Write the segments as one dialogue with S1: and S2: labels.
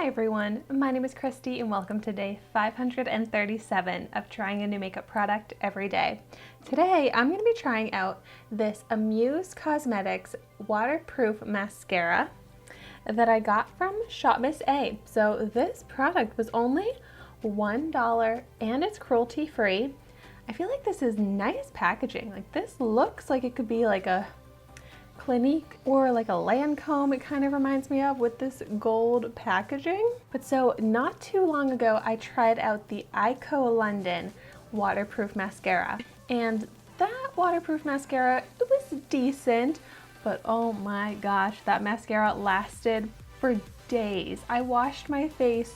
S1: everyone, my name is Christy and welcome to day 537 of trying a new makeup product every day. Today I'm going to be trying out this Amuse Cosmetics waterproof mascara that I got from Shopmissa. So this product was only $1 and it's cruelty free. I feel like this is nice packaging. Like this looks like it could be like a Clinique or like a Lancome, it kind of reminds me of, with this gold packaging. But so not too long ago I tried out the Ico London waterproof mascara, and that waterproof mascara, it was decent, but oh my gosh, that mascara lasted for days. I washed my face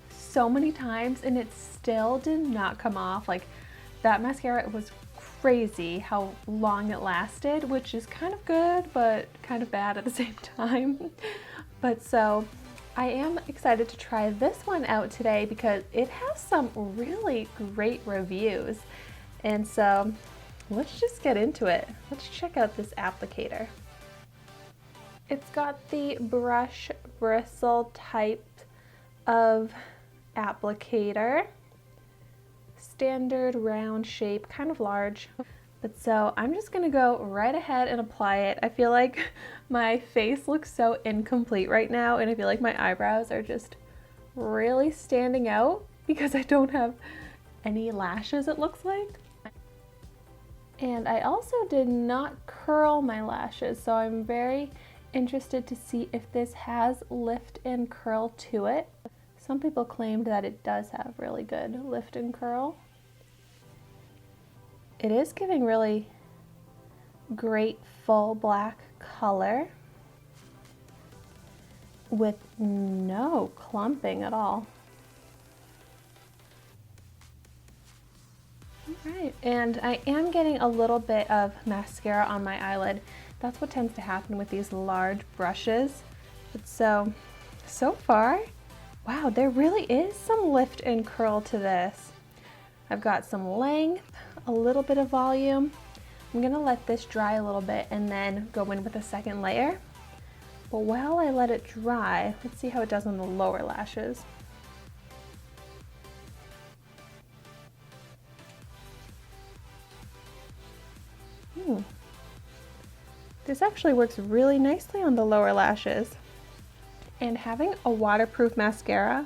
S1: so many times and it still did not come off. Like that mascara, it was crazy how long it lasted, which is kind of good but kind of bad at the same time. But so I am excited to try this one out today because it has some really great reviews. And so let's just get into it. Let's check out this applicator. It's got the brush bristle type of applicator. Standard round shape, kind of large. But so I'm just gonna go right ahead and apply it. I feel like my face looks so incomplete right now, and I feel like my eyebrows are just really standing out because I don't have any lashes, it looks like. And I also did not curl my lashes, so I'm very interested to see if this has lift and curl to it. Some people claimed that it does have really good lift and curl. It is giving really great full black color with no clumping at all. All right, and I am getting a little bit of mascara on my eyelid. That's what tends to happen with these large brushes. But so far, wow, there really is some lift and curl to this. I've got some length, a little bit of volume. I'm gonna let this dry a little bit and then go in with a second layer. But while I let it dry, let's see how it does on the lower lashes. This actually works really nicely on the lower lashes. And having a waterproof mascara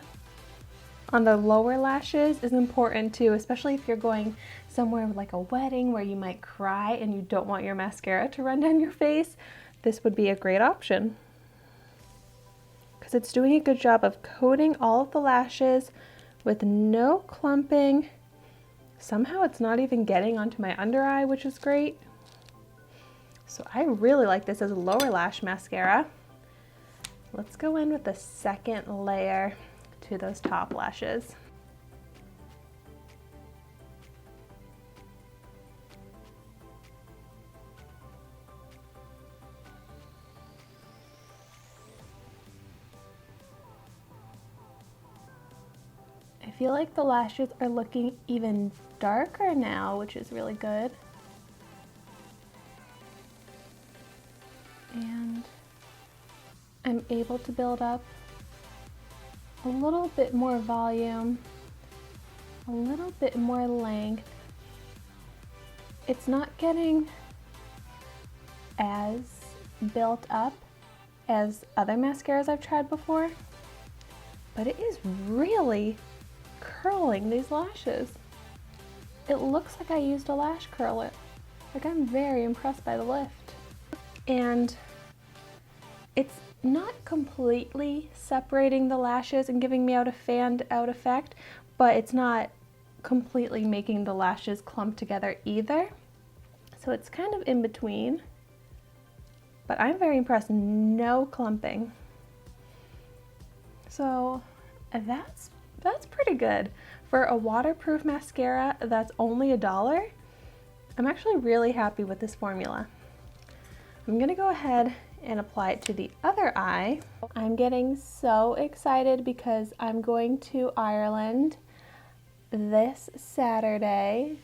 S1: on the lower lashes is important too, especially if you're going somewhere like a wedding where you might cry and you don't want your mascara to run down your face. This would be a great option because it's doing a good job of coating all of the lashes with no clumping. Somehow it's not even getting onto my under eye, which is great. So I really like this as a lower lash mascara. Let's go in with the second layer to those top lashes. I feel like the lashes are looking even darker now, which is really good. And I'm able to build up a little bit more volume, a little bit more length. It's not getting as built up as other mascaras I've tried before, but it is really curling these lashes. It looks like I used a lash curler. Like, I'm very impressed by the lift. And it's not completely separating the lashes and giving me out a fanned out effect, but it's not completely making the lashes clump together either. So it's kind of in between, but I'm very impressed. No clumping. So that's pretty good. For a waterproof mascara that's only $1, I'm actually really happy with this formula. I'm gonna go ahead and apply it to the other eye. I'm getting so excited because I'm going to Ireland this Saturday,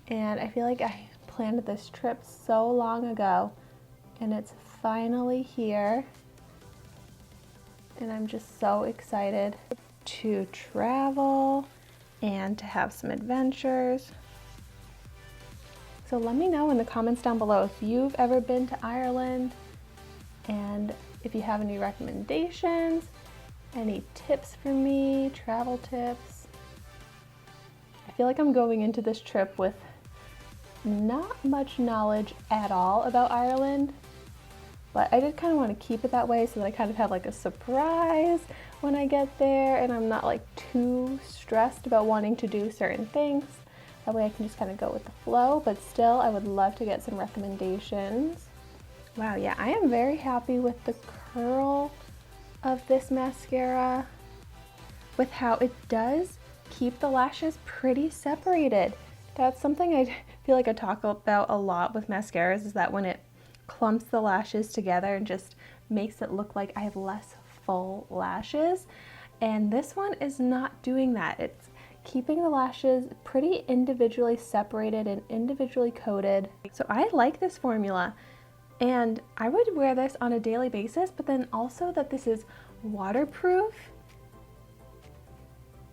S1: and I feel like I planned this trip so long ago and it's finally here. and I'm just so excited to travel and to have some adventures. So let me know in the comments down below if you've ever been to Ireland, and if you have any recommendations, any tips for me, travel tips. I feel like I'm going into this trip with not much knowledge at all about Ireland, but I did kind of want to keep it that way so that I kind of have like a surprise when I get there and I'm not like too stressed about wanting to do certain things. That way I can just kind of go with the flow, but still I would love to get some recommendations. Wow, yeah, I am very happy with the curl of this mascara, with how it does keep the lashes pretty separated. That's something I feel like I talk about a lot with mascaras, is that when it clumps the lashes together and just makes it look like I have less full lashes. And this one is not doing that. It's keeping the lashes pretty individually separated and individually coated. So I like this formula, and I would wear this on a daily basis, but then also that this is waterproof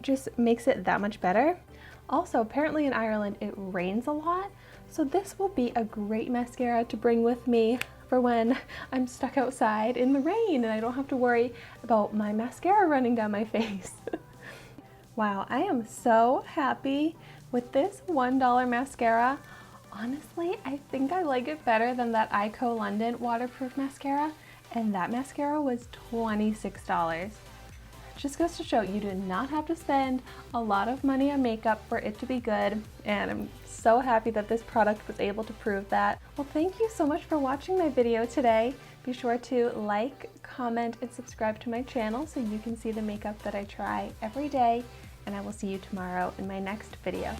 S1: just makes it that much better. Also, apparently in Ireland it rains a lot, so this will be a great mascara to bring with me for when I'm stuck outside in the rain and I don't have to worry about my mascara running down my face. Wow, I am so happy with this $1 mascara. Honestly, I think I like it better than that Ico London waterproof mascara, and that mascara was $26. Just goes to show you do not have to spend a lot of money on makeup for it to be good, and I'm so happy that this product was able to prove that. Well, thank you so much for watching my video today. Be sure to like, comment, and subscribe to my channel so you can see the makeup that I try every day, and I will see you tomorrow in my next video.